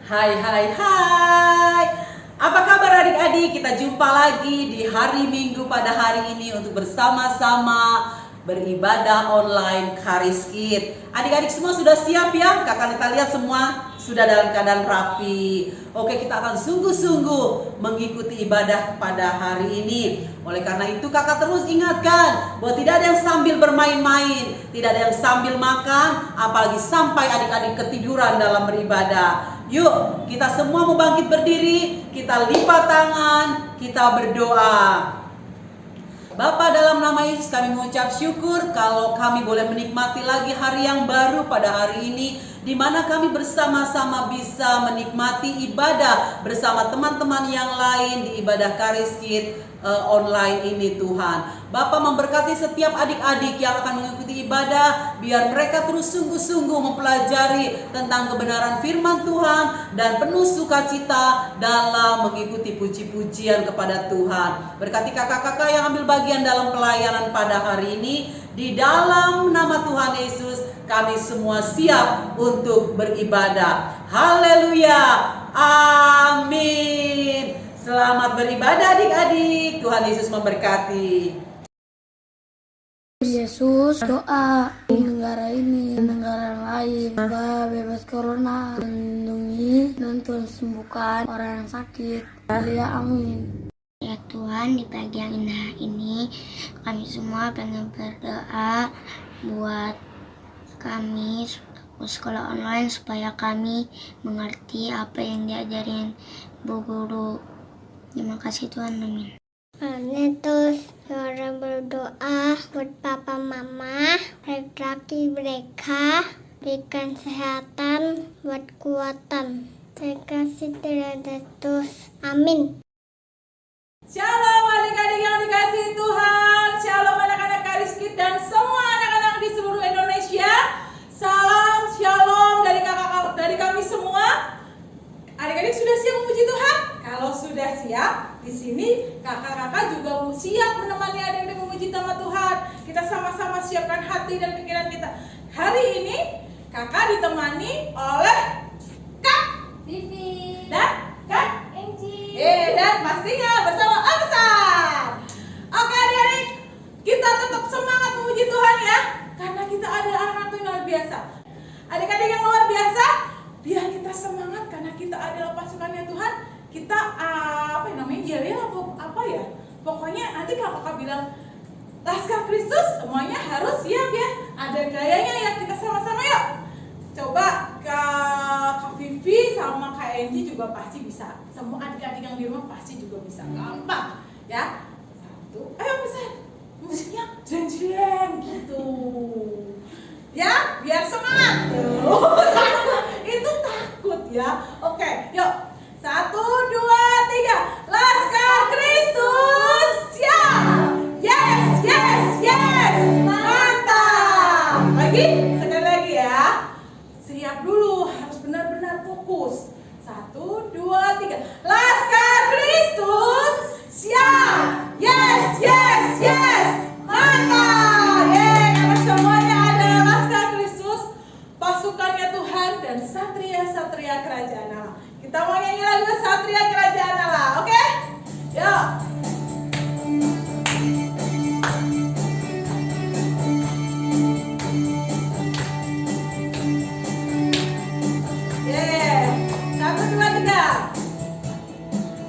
Hai hai hai. Apa kabar adik-adik? Kita jumpa lagi di hari Minggu pada hari ini untuk bersama-sama beribadah online Charis Kids. Adik-adik semua sudah siap ya? Kakak kita lihat semua sudah dalam keadaan rapi. Oke, kita akan sungguh-sungguh mengikuti ibadah pada hari ini. Oleh karena itu kakak terus ingatkan bahwa tidak ada yang sambil bermain-main, tidak ada yang sambil makan, apalagi sampai adik-adik ketiduran dalam beribadah. Yuk, kita semua mau bangkit berdiri, kita lipat tangan, kita berdoa. Bapa, dalam nama Yesus kami mengucap syukur kalau kami boleh menikmati lagi hari yang baru pada hari ini, di mana kami bersama-sama bisa menikmati ibadah bersama teman-teman yang lain di ibadah Charis Kids online ini Tuhan. Bapa memberkati setiap adik-adik yang akan mengikuti ibadah, biar mereka terus sungguh-sungguh mempelajari tentang kebenaran firman Tuhan dan penuh sukacita dalam mengikuti puji-pujian kepada Tuhan. Berkati kakak-kakak yang ambil bagian dalam pelayanan pada hari ini, di dalam nama Tuhan Yesus kami semua siap untuk beribadah. Haleluya, amin. Selamat beribadah adik-adik. Tuhan Yesus memberkati. Yesus, doa di negara ini, negara lain, semoga bebas corona, lindungi dan Tuhan sembuhkan orang yang sakit. Ya, amin. Ya Tuhan, di pagi yang indah ini kami semua pengen berdoa buat kami sekolah online supaya kami mengerti apa yang diajarin Bu Guru. Terima kasih Tuhan, amin. Kami terus orang berdoa buat papa mama, laki mereka, berikan kesehatan, buat kekuatan. Terima kasih Yesus. Amin. Shalom adik-adik yang dikasihi Tuhan. Shalom anak-anak Charis Kids dan semua anak-anak di seluruh Indonesia. Salam shalom dari kakak-kakak dari kami semua. Adik-adik sudah siap memuji Tuhan? Kalau sudah siap, di sini kakak-kakak juga siap menemani adik-adik memuji nama Tuhan. Kita sama-sama siapkan hati dan pikiran kita. Hari ini kakak ditemani oleh Kak Vivi dan Kak Enji dan pastinya bersama Amsal. Oke adik-adik, kita tetap semangat memuji Tuhan ya, karena kita ada anak yang luar biasa. Adik-adik yang luar biasa, biar kita semangat karena kita adalah pasukannya Tuhan. Kita apa ya? Pokoknya nanti kalau kakak bilang Laskar Kristus, semuanya harus siap ya. Ada gayanya ya, kita sama-sama yuk. Coba Kak Vivi sama Kak Enji juga pasti bisa. Semua adik-adik yang di rumah pasti juga bisa. Gampang ya. Satu, ayo besar. Musiknya jeng-jeng gitu. Ya, biar semangat. Itu takut ya. Oke, yuk. 1, 2, 3. Laskar Kristus siap. Yes, yes, yes. Mantap. Lagi, sekali lagi ya. Siap dulu, harus benar-benar fokus. 1, 2, 3. Laskar Kristus siap. Yes, yes, yes. Mantap. Karena semuanya adalah Laskar Kristus, pasukannya Tuhan dan satria-satria kerajaan Allah. Kita mau nyanyi lagu Satria Kerajaan Allah, oke? Yuk. Yeah. 1, 2, 3.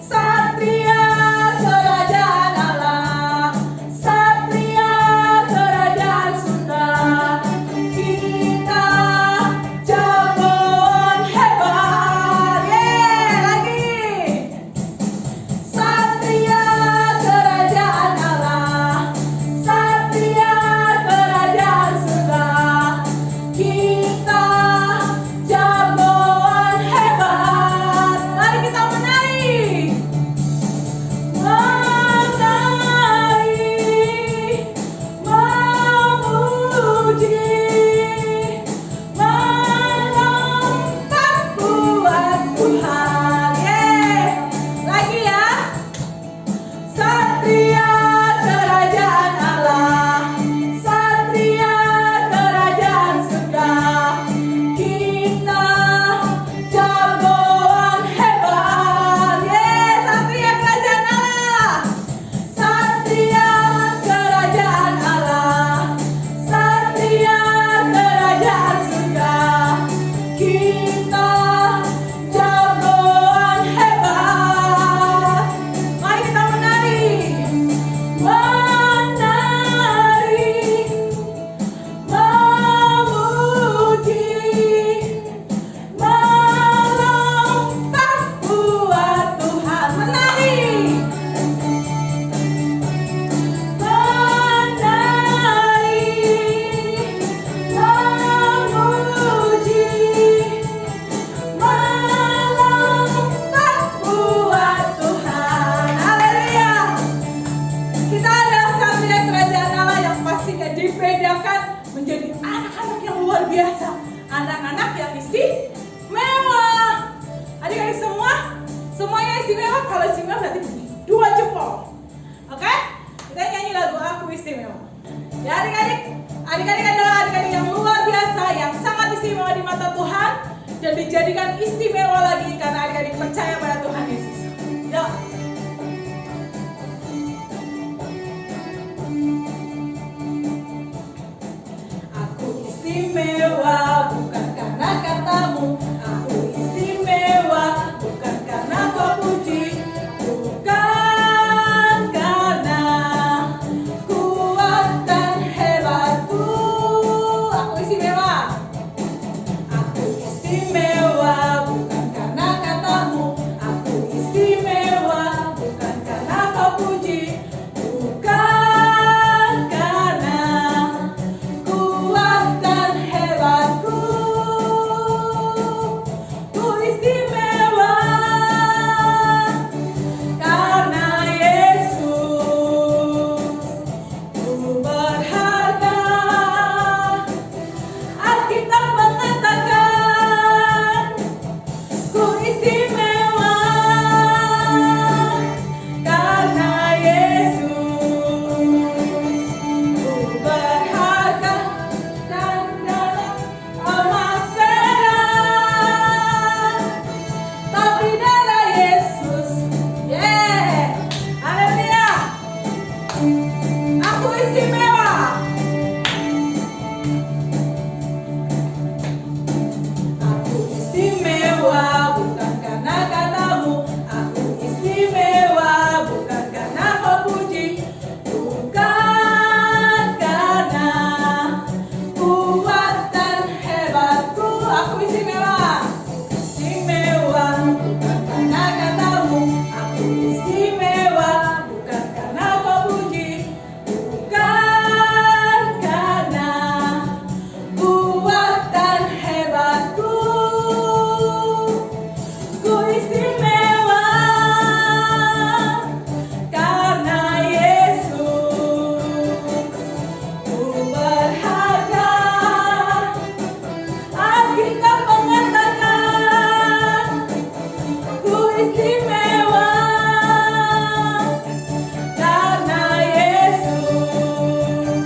Satria Kerajaan Allah, Satria Kerajaan Surga, kita jagoan hebat. Lagi. Satria puji, melompat buat Tuhan. Menari, memuji, melompat buat Tuhan. Haleluya. Kita ada satria kerajaan Allah yang pastinya dibedakan menjadi anak-anak yang luar biasa, anak-anak yang istimewa. Adik-adik semuanya istimewa. Kalau istimewa berarti bunyi 2 jempol. Oke? Kita nyanyi lagu Aku Istimewa. Ya adik-adik adalah adik-adik yang luar biasa, yang sangat istimewa di mata Tuhan dan dijadikan istimewa lagi karena adik-adik percaya pada Tuhan Yesus. Ya. Aku istimewa bukan karena katamu, aku istimewa bukan karena kau puji, bukan karena kuat dan hebatku. Aku istimewa. Aku istimewa bukan karena katamu, aku istimewa bukan karena kau puji, bukan karena kuat dan hebatku. Ku istimewa karena Yesus. Ku berharga. Alkitab mengatakan ku istimewa karena Yesus. Ku berharga dan dalam emas perak, tapi darah Yesus. Yeah, haleluya. Aku istimewa. Aku istimewa bukan karena katamu, aku istimewa bukan karena kau puji, bukan karena kuat dan hebatku. Aku istimewa. Istimewa bukan karena katamu, aku istimewa bukan karena kau puji, bukan karena kuat dan hebatku. Ku istimewa karena Yesus. Ku berharga. Alkitab mengatakan ku istimewa karena Yesus.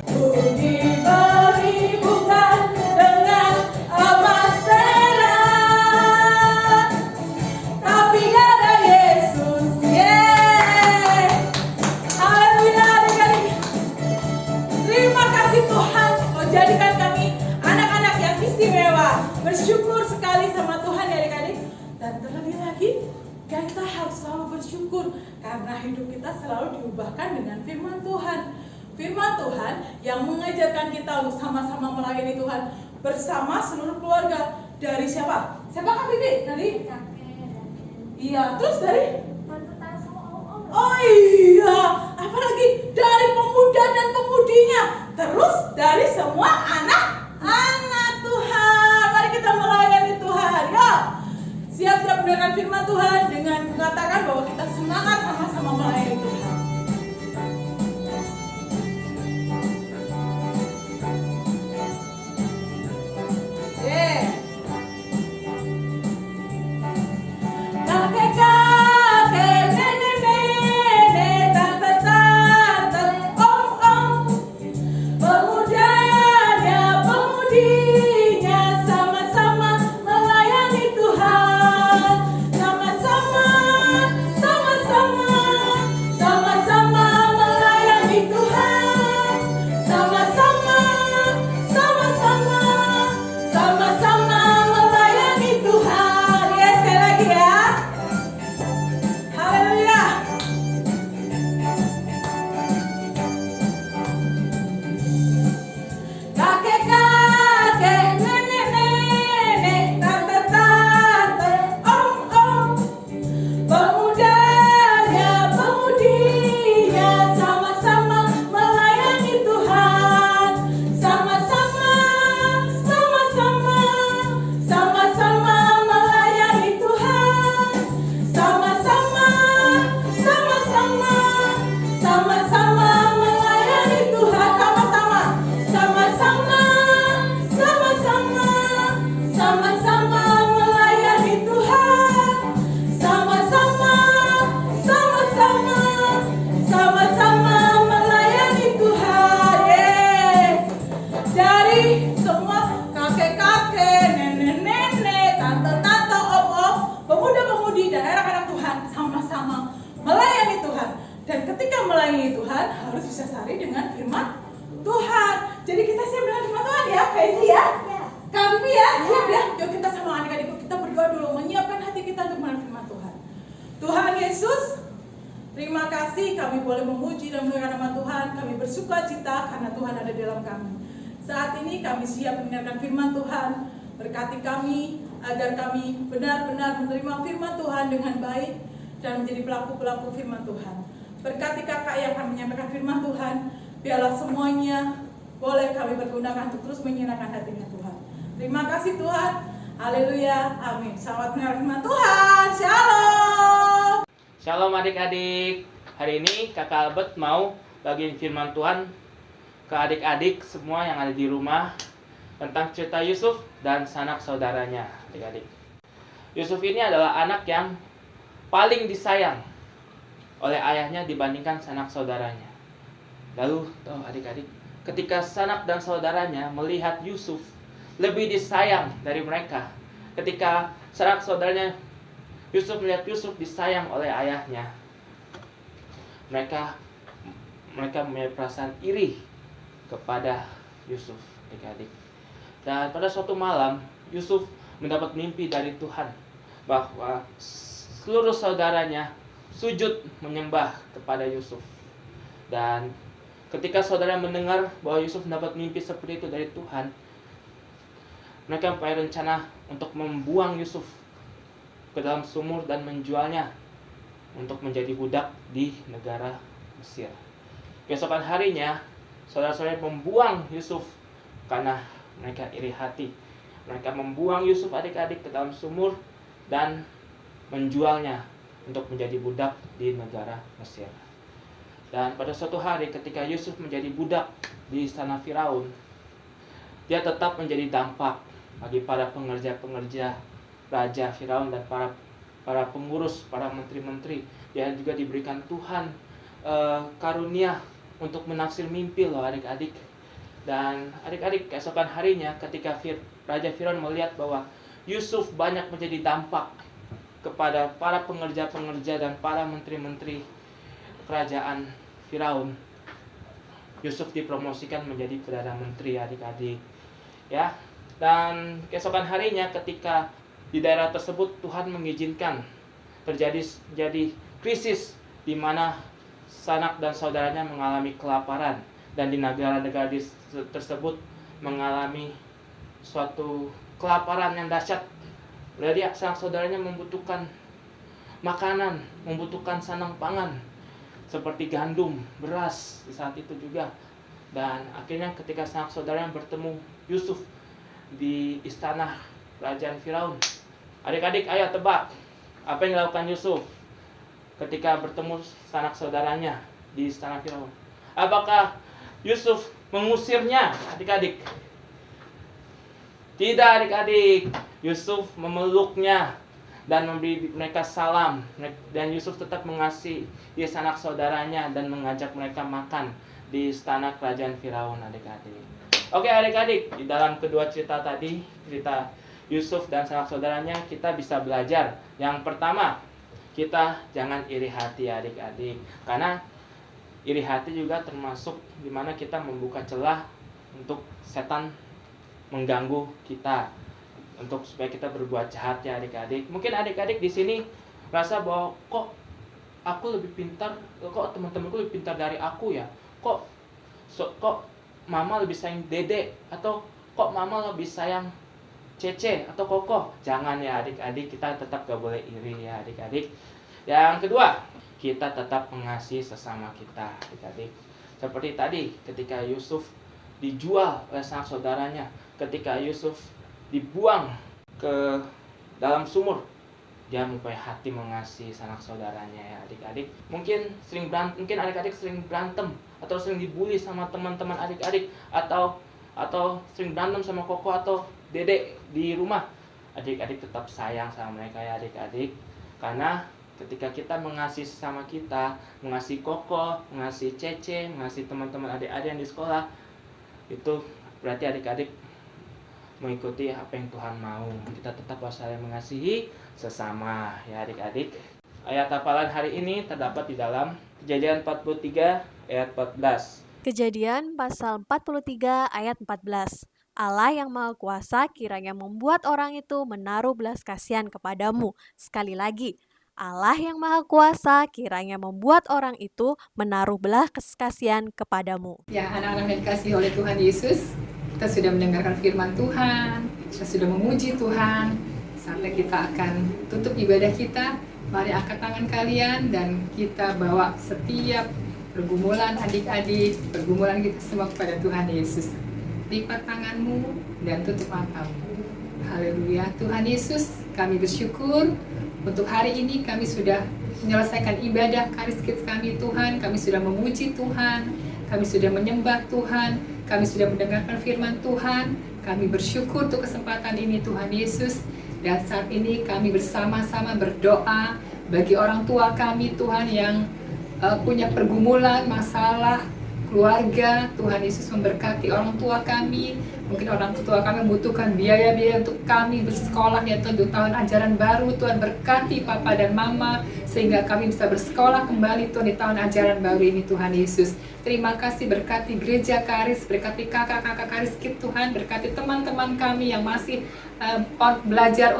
Ku diberi bukan dengan emas perak, tapi darah Yesus. Yeah. Haleluya adik-adik. Terima kasih Tuhan, kau jadikan kami anak-anak yang istimewa. Bersyukur sekali sama Tuhan ya adik-adik. Dan terlebih lagi, kita harus selalu bersyukur karena hidup kita selalu diubahkan dengan firman Tuhan. Firman Tuhan yang mengajarkan kita untuk sama-sama melayani Tuhan bersama seluruh keluarga. Dari siapa? Siapa Kak Bibi? Dari? Iya, terus dari? Oh iya, apalagi dari pemuda dan pemudinya. Terus dari semua anak-anak Tuhan. Mari kita melayani Tuhan. Ya, siap-siap mendengarkan firman Tuhan dengan mengatakan bahwa kita semangat sama-sama melayani Tuhan. Yeah. Kakek-kakek, nenek-nenek, tante-tante, om-om, pemudanya, pemudinya, sama-sama melayani Tuhan. Sama-sama, sama-sama, sama-sama Tuhan Yesus, terima kasih kami boleh memuji dan memuliakan nama Tuhan. Kami bersuka cita karena Tuhan ada di dalam kami. Saat ini kami siap mendengarkan firman Tuhan. Berkati kami agar kami benar-benar menerima firman Tuhan dengan baik dan menjadi pelaku-pelaku firman Tuhan. Berkati kakak yang akan menyampaikan firman Tuhan. Biarlah semuanya boleh kami pergunakan untuk terus menyenangkan hatinya Tuhan. Terima kasih Tuhan. Haleluya. Amin. Selamat mendengarkan firman Tuhan. Shalom. Shalom adik-adik. Hari ini kakak Albert mau bagiin firman Tuhan ke adik-adik semua yang ada di rumah tentang cerita Yusuf dan sanak saudaranya, adik-adik. Yusuf ini adalah anak yang paling disayang oleh ayahnya dibandingkan sanak saudaranya. Lalu, adik-adik, ketika sanak dan saudaranya melihat Yusuf lebih disayang dari mereka, ketika sanak saudaranya Yusuf melihat Yusuf disayang oleh ayahnya, mereka mempunyai perasaan iri kepada Yusuf, adik-adik. Dan pada suatu malam, Yusuf mendapat mimpi dari Tuhan bahwa seluruh saudaranya sujud menyembah kepada Yusuf. Dan ketika saudara mendengar bahwa Yusuf mendapat mimpi seperti itu dari Tuhan, mereka mempunyai rencana untuk membuang Yusuf ke dalam sumur dan menjualnya untuk menjadi budak di negara Mesir. Keesokan harinya, saudara-saudara membuang Yusuf karena mereka iri hati. Mereka membuang Yusuf adik-adik ke dalam sumur dan menjualnya untuk menjadi budak di negara Mesir. Dan pada suatu hari ketika Yusuf menjadi budak di istana Firaun, dia tetap menjadi dampak bagi para pengerja-pengerja Raja Firaun dan para pengurus, para menteri-menteri. Dia juga diberikan Tuhan karunia untuk menafsir mimpi loh adik-adik. Dan adik-adik keesokan harinya ketika Raja Firaun melihat bahwa Yusuf banyak menjadi dampak kepada para pengerja-pengerja dan para menteri-menteri kerajaan Firaun, Yusuf dipromosikan menjadi Perdana Menteri adik-adik. Ya. Dan keesokan harinya ketika di daerah tersebut Tuhan mengizinkan terjadi krisis di mana sanak dan saudaranya mengalami kelaparan, dan di negara-negara tersebut mengalami suatu kelaparan yang dahsyat. Jadi sanak saudaranya membutuhkan makanan, membutuhkan sandang pangan seperti gandum, beras di saat itu juga. Dan akhirnya ketika sanak saudaranya bertemu Yusuf di istana kerajaan Firaun, adik-adik ayo tebak apa yang dilakukan Yusuf ketika bertemu sanak saudaranya di istana Firaun. Apakah Yusuf mengusirnya adik-adik? Tidak adik-adik. Yusuf memeluknya dan memberi mereka salam, dan Yusuf tetap mengasihi sanak saudaranya dan mengajak mereka makan di istana kerajaan Firaun adik-adik. Oke adik-adik, di dalam kedua cerita tadi, cerita Yusuf dan sanak saudaranya, kita bisa belajar. Yang pertama, kita jangan iri hati adik-adik, karena iri hati juga termasuk dimana kita membuka celah untuk setan mengganggu kita, untuk supaya kita berbuat jahat ya adik-adik. Mungkin adik-adik di sini merasa bahwa kok aku lebih pintar, kok teman-temanku lebih pintar dari aku ya, kok mama lebih sayang Dede, atau kok mama lebih sayang Cece atau Koko. Jangan ya adik-adik, kita tetap gak boleh iri ya adik-adik. Yang kedua, kita tetap mengasihi sesama kita adik-adik. Seperti tadi ketika Yusuf dijual oleh sanak saudaranya, ketika Yusuf dibuang ke dalam sumur, dia mempunyai hati mengasihi sanak saudaranya ya adik-adik. Mungkin adik-adik sering berantem atau sering dibully sama teman-teman adik-adik, atau sering berantem sama Koko atau Dede di rumah. Adik-adik tetap sayang sama mereka ya adik-adik, karena ketika kita mengasihi sesama kita, mengasihi Koko, mengasihi Cece, mengasihi teman-teman adik-adik yang di sekolah, itu berarti adik-adik mengikuti apa yang Tuhan mau. Kita tetap harus saling mengasihi sesama ya adik-adik. Ayat hafalan hari ini terdapat di dalam Kejadian 43 ayat 14. Kejadian pasal 43 ayat 14. Allah yang Maha Kuasa kiranya membuat orang itu menaruh belas kasihan kepadamu. Sekali lagi, Allah yang Maha Kuasa kiranya membuat orang itu menaruh belas kasihan kepadamu. Ya, anak-anak yang dikasihi oleh Tuhan Yesus, kita sudah mendengarkan firman Tuhan, kita sudah memuji Tuhan. Saatnya kita akan tutup ibadah kita. Mari angkat tangan kalian dan kita bawa setiap pergumulan adik-adik, pergumulan kita semua kepada Tuhan Yesus. Lipat tanganmu dan tutup matamu. Haleluya. Tuhan Yesus, kami bersyukur untuk hari ini kami sudah menyelesaikan ibadah Charis Kids kami Tuhan. Kami sudah memuji Tuhan, kami sudah menyembah Tuhan, kami sudah mendengarkan firman Tuhan. Kami bersyukur untuk kesempatan ini Tuhan Yesus. Dan saat ini kami bersama-sama berdoa bagi orang tua kami Tuhan yang punya pergumulan, masalah, keluarga. Tuhan Yesus memberkati orang tua kami. Mungkin orang tua kami membutuhkan biaya-biaya untuk kami bersekolah ya Tuhan, untuk tahun ajaran baru. Tuhan berkati Papa dan Mama sehingga kami bisa bersekolah kembali Tuhan di tahun ajaran baru ini Tuhan Yesus. Terima kasih, berkati gereja Charis, berkati kakak-kakak Charis Kids Tuhan, berkati teman-teman kami yang masih belajar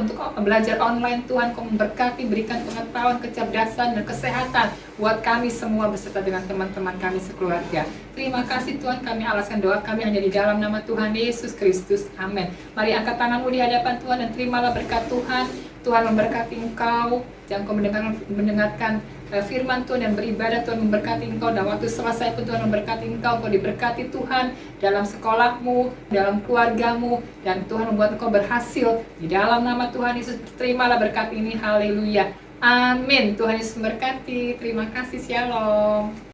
online Tuhan. Kau memberkati, berikan pengetahuan, kecerdasan dan kesehatan buat kami semua beserta dengan teman-teman kami sekeluarga. Terima kasih Tuhan, kami alaskan doa kami hanya di dalam nama Tuhan Yesus Kristus. Amin. Mari angkat tanganmu di hadapan Tuhan dan terimalah berkat Tuhan. Tuhan memberkati engkau, jangan kau mendengarkan firman Tuhan dan beribadah. Tuhan memberkati engkau, dan waktu selesai pun Tuhan memberkati engkau. Kau diberkati Tuhan dalam sekolahmu, dalam keluargamu, dan Tuhan membuat engkau berhasil. Di dalam nama Tuhan Yesus, terimalah berkat ini. Haleluya. Amin. Tuhan Yesus memberkati. Terima kasih. Shalom.